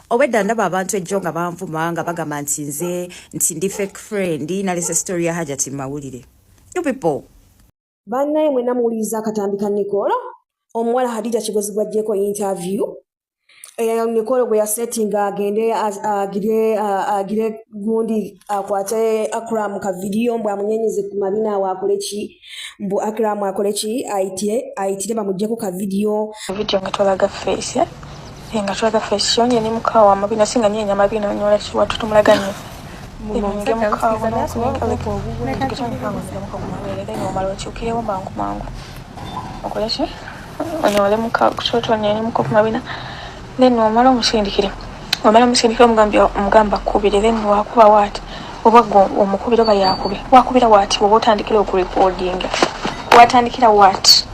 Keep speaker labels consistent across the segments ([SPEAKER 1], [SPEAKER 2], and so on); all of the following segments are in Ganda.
[SPEAKER 1] Obwedda ndaba abantu ejjo nga banvuma nga bagamba nti nze nti ndi fake friend nalese story ya Hajati mawulire. You people.
[SPEAKER 2] Bannaye mwe namuwuliriza akatambi ka Nicole omuwala Hadija Kigozi gw'aggyeko interview Nicole bwe yasettinga agende agire gundi akwate Akram ka video mbu amunyenyeze ku mabina wakole ki mbu Akram akole ki aitire bamuggyeko ka video
[SPEAKER 3] nga twalaga face nga twalaga face yonye ni mukawa mabina singa nyenya mabina nyola ki watu tumulaganye then wamala omusindikire omugamba kubire then wakuba wati obaggo omukubira ba yakube wakubira wati obotandikira okurecording watandikira wati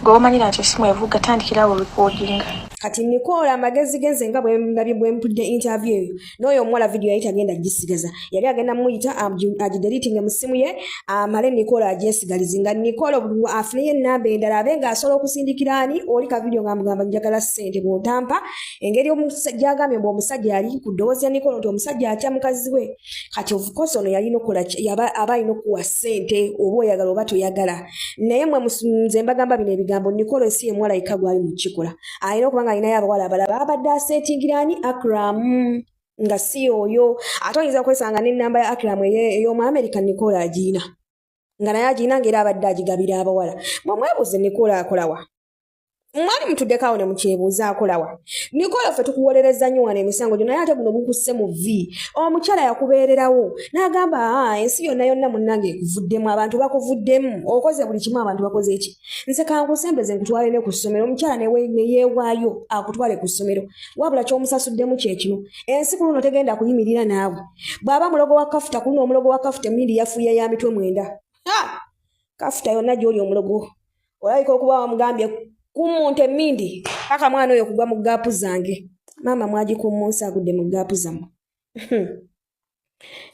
[SPEAKER 3] gomanyira nti simu evuga tandikira recording
[SPEAKER 2] kati Nicole amagezi genze nga bwe mpudde interview eyo n'oyo omuwala video yayita agenda gisigaza yali agenda muyita agideleting mu simu ye amale Nicole ajesigalize nga Nicole afune namba endala abenga asobola okusindikirani oli ka video ngambugamba njagala ssente bw'otampa engeri omusajja agambye mbu omusajja yali ku ddoboozi ya Nicole nti omusajja atya mukazi we kati of course ono yali nokola aba alina okuwa ssente oba oyagala oba toyagala naye mwe nze mbagamba bino ebigambo Nicole si ye muwala yekka gwali mu kikola alina okubanga alina abawala abalala abadde asettingirani Akram nga si oyo ate oyinza kwesanga n'ennamba ya Akram ey'omu America Nicole agiina nga naye agiina ng'era abadde agigabira abawala mwemwebuuze Nicole akolawa mwali mutuddeko ne mukyebuuza akolawa Nicole ffe tukuwolereza nnyo wano emisango gyo naye ate guno gukusse mu V omukyala yakubeererawo n'agamba ensi yonna munnange ekuvuddemu abantu bakuvuddemu okoze buli kimu abantu bakoze eki nze kankusembeze nkutwale ne ku ssomero omukyala ne yeewaayo akutwale ku ssomero wabula ky'omusasuddemu kye kino ensi ku luno tegenda kuyimirira naawe bw'aba mulogo wa kafuta ku luno omulogo wa kafuta emindi yafuuya ya mitwe mwenda kafuta yonna gy'oli omulogo olabika okuba wamugambye kumuntu emindi paka mwana oyo kugwa mu gaapu zange mama mwagikumunsa agudde mu gaapu zammwe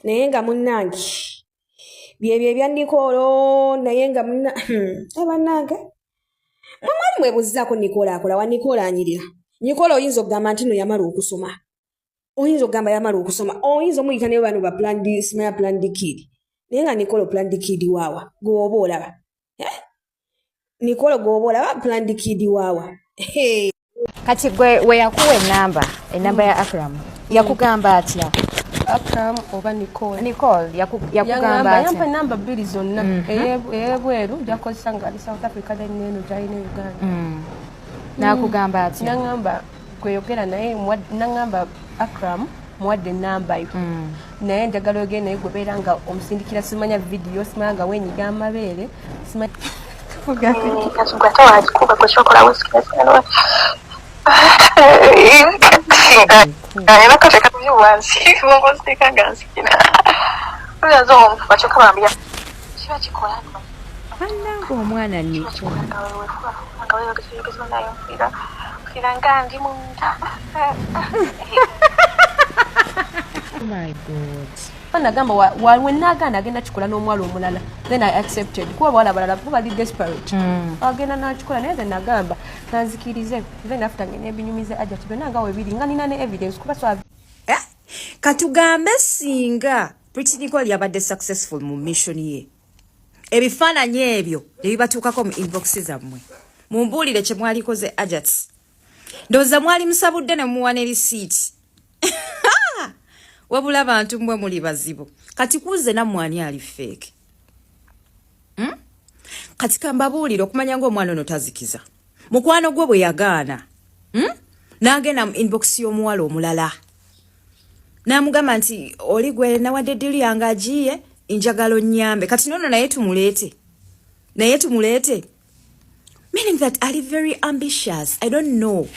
[SPEAKER 2] naye nga munnange byebyo ebya Nicole naye nga bannange mwali mwebuuzizaako Nicole akolawa Nicole anyirira Nicole oyinza okugamba nti no yamala okusoma oyinza okugamba yamala okusoma oyinza omuyita naye bano ba simaya plan kid naye nga Nicole plan kid waawa gwoba olaba Nicole gobola plan kid wawa
[SPEAKER 1] kati gwe yakuwa enamba ya Akram yakugamba atya
[SPEAKER 4] Akram oba Nicole
[SPEAKER 1] yakugamba atya
[SPEAKER 4] yampa namba bbiri zonna eyebweru jakozesa nga ali South Africa neno jaine Uganda
[SPEAKER 1] nakugamba atya
[SPEAKER 4] nangamba kweyogera naye nangamba Akram mwadde namba yo naye njagala ogende naye gwebeera nga omusindikira simanya video simanya nga wenyiga amabeere simanya
[SPEAKER 3] Kasugata wajikuba kushokola wesikesano. Ayana kateka kuwansi ngo stika gansikina. Uyazo bachoka bambia. Shiba chikola.
[SPEAKER 1] Banango omwana ni
[SPEAKER 3] ngawe kisiyo nayo kira ndi munda.
[SPEAKER 1] Oh my god.
[SPEAKER 4] Nagamba when agenda kikola n'omwala omulala then I accepted kuba bwala balala kuba desperate agenda n'akikola naye then nagamba nanzikirize then after ngene ebinyumize Hajati byonna nga webiri nga nina ne evidence kuba so
[SPEAKER 1] katugambe singa Pretty Nicole yabadde successful mu mission ye ebifaananyi ebyo ebibatuukako mu inbox zammwe mumbuulire kye mwalikoze Hajati ndowooza mwali musabudde ne muwa ne receipt wabula abantu mwe muli bazibu kati kuze na mwani ali fake kati kambabuulira okumanya ng'omwana ono tazikiza mukwano gwe bwe yagaana n'agenda mu inbox y'omuwala omulala n'amugamba nti oli gwe nawadde ddiru yange agiye njagala onnyambe kati nono naye tumuleete meaning that Ali very ambitious. I don't know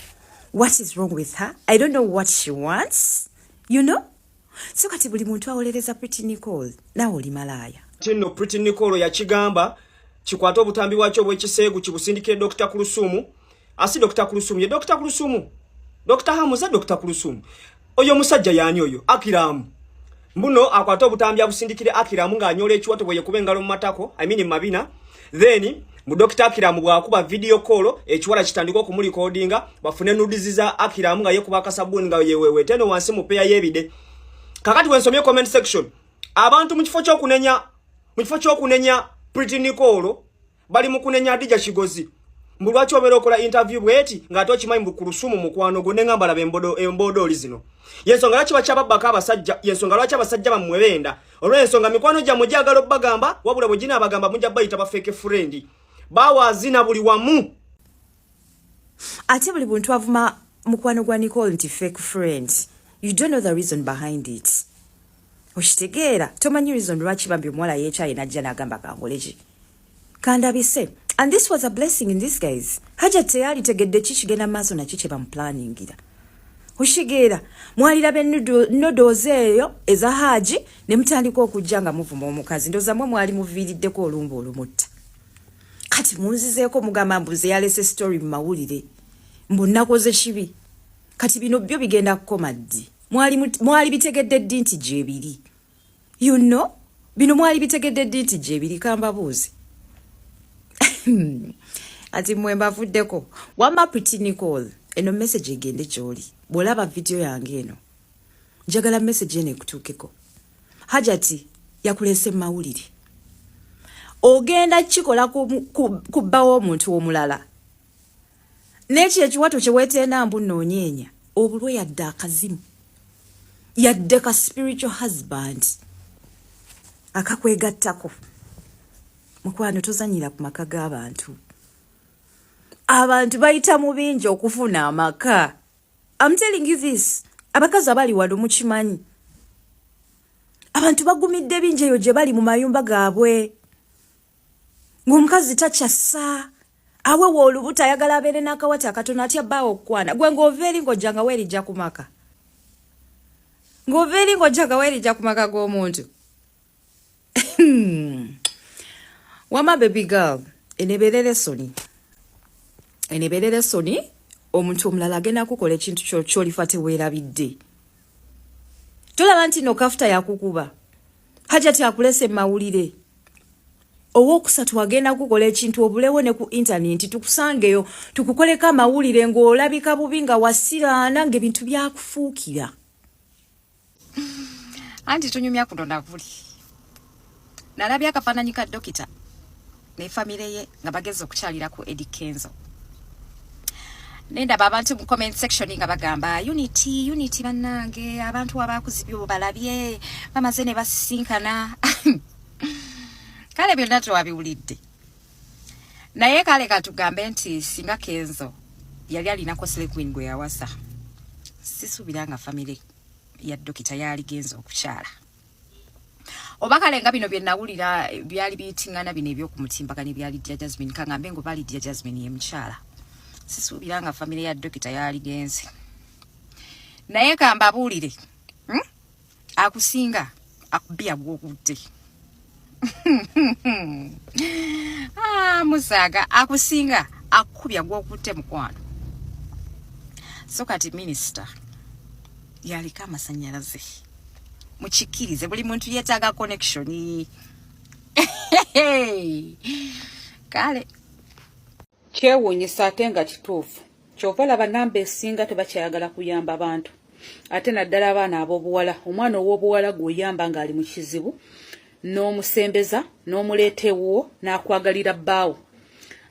[SPEAKER 1] what is wrong with her. I don't know what she wants, you know. So kati buli muntu awolereza Pretty Nicole na oli malaya.
[SPEAKER 5] Tino Pretty Nicole ya chigamba chikwata obutambi wacho bw'ekiseegu kibusindikire Dr. Kulusumu. Asi Dr. Kulusumu ye Dr. Kulusumu. Dr. Hamuza Dr. Kulusumu. Oyo musajja yani oyo Akiramu. Mbuno akwata obutambi abusindikire Akiramu nga anyola ekiwato bwe yekubengalo mu matako, I mean mabina. Then mu Dr. Akiramu bwakuba video call ekiwala kitandika okumulikodinga bafune nudizi za Akiramu nga yekuba kasabuni nga yewewe teno wansi mu peya yebide. Kakati wensomye comment section abantu mu kifo ky'okunenya Pretty Nicole bali mu kunenya Adija Kigozi mbulwachi obera okola interview bweti nga tokimanyi mu Kulusumu mukwano go nengamba labe embodo zino. Yensonga lwachi bachababaka abasajja yensonga lwachi abasajja bamwebenda olwensonga mikwano gya mujagalo bagamba wabula bujina abagamba mujja bayita ba fake friend bawa azina buli wamu
[SPEAKER 1] ate buli buntu avuma mukwano gwa Nicole nti fake friends. You don't know the reason behind it. Oshitegeera tomanyi reason lwachi bambi omwala yecha inajja nagamba kangoleji kandabise. And this was a blessing in disguise. Haja teyali tegedde kikigenda maaso na kiche bamplanningira. Oshigera mwalira benodoze eyo eza Haji ne mutandika okujjanga muvuma omukazi ndoza mwe mwali muviiriddeko olumbo olumutta. Kati munzizeeko mugamba mbuze yalese story mu mawulire mbu nakoze kibi. Kati bino byo bigenda kukoma ddi. Mwali bitegedde ddi nti gyebiri. You know? Bino mwali bitegedde ddi nti gyebiri kamba buuzi. Ati mwemba vuddeko. Wama Pretty Nicole. Eno message egende gy'oli. Bw'olaba video yange eno. Njagala message eno ekutuukeko. Hajati yakulese mawulire. Ogenda kikola kubbawo omuntu omulala. N'ekyo ekiwato kye weeteenda mbu nnoonyeenya. Obulwe yadde akazimu. Yadde ka spiritual husband. Akakwegattako. Mukwano tozanyira ku maka g'abantu. Abantu bayita mu bingi okufuna amaka. I'm telling you this. Abakazi abali wano mukimanyi. Abantu bagumidde bingi eyo gye bali mu mayumba gaabwe. Ng'omukazi takyassa. Awe w'olubuto ayagala abeere n'akawata akatono atya bbaawo okukwana. Gwe ng'oveeri ng'ojjanga weerijja ku maka. Ng'oveeri ng'ojjanga weerijja ku maka g'omuntu. Wama baby girl. Eneberere soni omuntu omulala agenda kukola ekintu ky'olifa teweerabidde. Tolaba nti no kafuta yakukuba. Hajati akulese mawulire. Owokusatu agenda kukola ekintu obulewo ne ku internet tukusangeyo tukukoleka amawulire ng'olabika bubi nga wasiraana ng'ebintu byakufuukira. Anti tunyumya kutonda vuli. Nalabya akafaananyi ka dokita ne famire ye nga bageze okukyalira ku Eddie Kenzo. Nenda abantu mu comment section nga bagamba unity bannange abantu abakuzibyo balabye bamaze ne basisinkana. Kale byonna twabiwulidde. Naye kale katugambe nti singa Kenzo yali alinako Slay Queen gwe yawasa. Sisubiranga famire ya dokita yali genzo okukyala. Obakale nga bino byenawulira byali bitingana bino ebyokumutimbaga ne byali Dia Jasmine kangambe ngo bali Dia Jasmine ye mchala. Sisubiranga family ya dokita yali genze. Naye kamba bulire. Akusinga akubya bwokutte. Musaga akusinga akubya bwokutte mukwano. So kati minister yali kama sanyalaze. Muchikirize buli muntu yetaga connection. Kale
[SPEAKER 6] kyewuunyisa ate nga kituufu kyova laba namba esinga tebakyayagala kuyamba abantu ate naddala abaana ab'obuwala omwana ow'obuwala gw'oyamba ng'ali mu kizibu n'omusembeza n'omuleeta ewuwo n'akwagalira bbaawo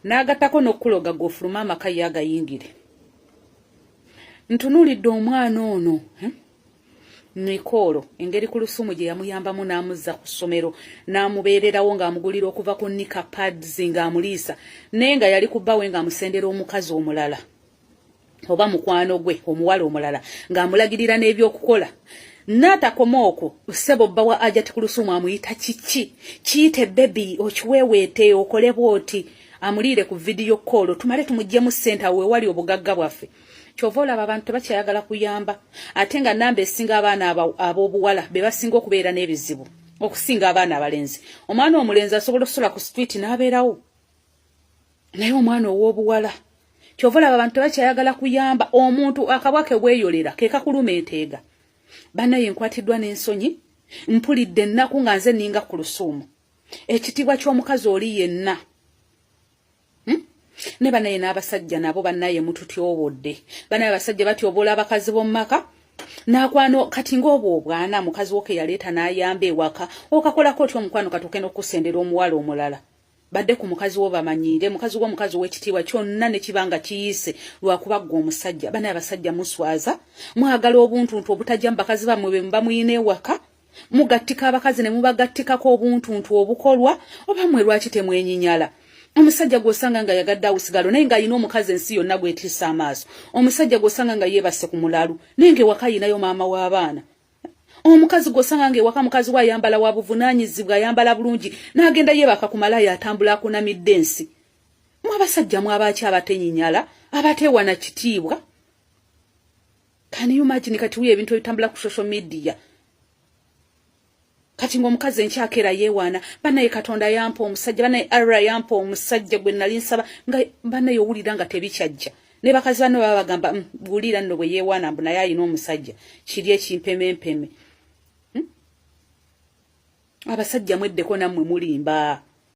[SPEAKER 6] n'agattako n'okkuloga gw'ofuluma amaka ye agayingire. Ntunuulidde omwana ono Nicole engeri Kulusumu gye yamuyambamu n'amuzza ku ssomero n'amubeererawo ng'amugulira okuva ku nika pads ng'amuliisa naye nga yali ku bbaawe ng'amusendera omukazi omulala oba mukwano gwe omuwala omulala ng'amulagirira n'ebyokukola. N'atakoma okwo ssebo bba wa Ajati Kulusumu amuyita kiyite baby okiweeweete okole bw'oti amuliire ku video call tumale tumuggyemu ssente awo wewali obugagga bwaffe. Kyova olaba abantu tebakyayagala kuyamba ate nga namba esinga abaana ab'obuwala be basinga okubeera n'ebizibu okusinga abaana abalenzi. Omwana omulenzi asobola okusula ku street n'abeerawo naye omwana ow'obuwala kyova olaba abantu tebakyayagala kuyamba. Omuntu akabwake bweyolera ke kakuluma enteega. Bannaye nkwatiddwa n'ensonyi mpulidde ennaku nga nze nninga Kulusumu ekitiibwa ky'omukazi oli yenna ne banaye n'abasajja nabo bannaye mututyobodde banaye abasajja batyobola abakazi b'omumaka nakwano kati ng'obwo obwana mukazi woke yaleeta n'ayamba ewaka okakolako otyo omukwano katuuke n'okusendera omuwala omulala badde ku mukazi wo bamanyire mukazi w'omukazi w'ekitiibwa kyonna ne kibanga kiyise lwakuba ggwe omusajja banaye abasajja muswaza mwagala obuntuntu obutajja mu bakazi bammwe be muba muyina ewaka mugattika abakazi ne mubagattikako obuntuntu obukolwa oba mmwe lwaki temwenyinyala omusajja gw'osanga nga yagadde awusigalo naye ng'alina omukazi ensi yonna gwetiisa amaaso omusajja gw'osanga nga yeebase ku mulalu naye ng'ewaka ayinayo maama w'abaana omukazi gw'osanga ng'ewaka mukazi we ayambala wa buvunaanyizibwa ayambala bulungi n'agenda yeebaka ku malaaya atambula akunamidde ensi mu abasajja mu abaaki abatenyinyala abateewana kitiibwa can you imagine kati wiyo ebintu ebitambula ku social media kati ng'omukazi enkyakera yeewaana banaye katonda yampa omusajja banaye ara yampa omusajja gwe nali nsaba nga banaye owulira nga tebikyajja ne bakazi bano baba bagamba buulira nno bwe yeewaana mbu naye alina omusajja kiri ekimpemempeme abasajja mweddeko nammwe mulimba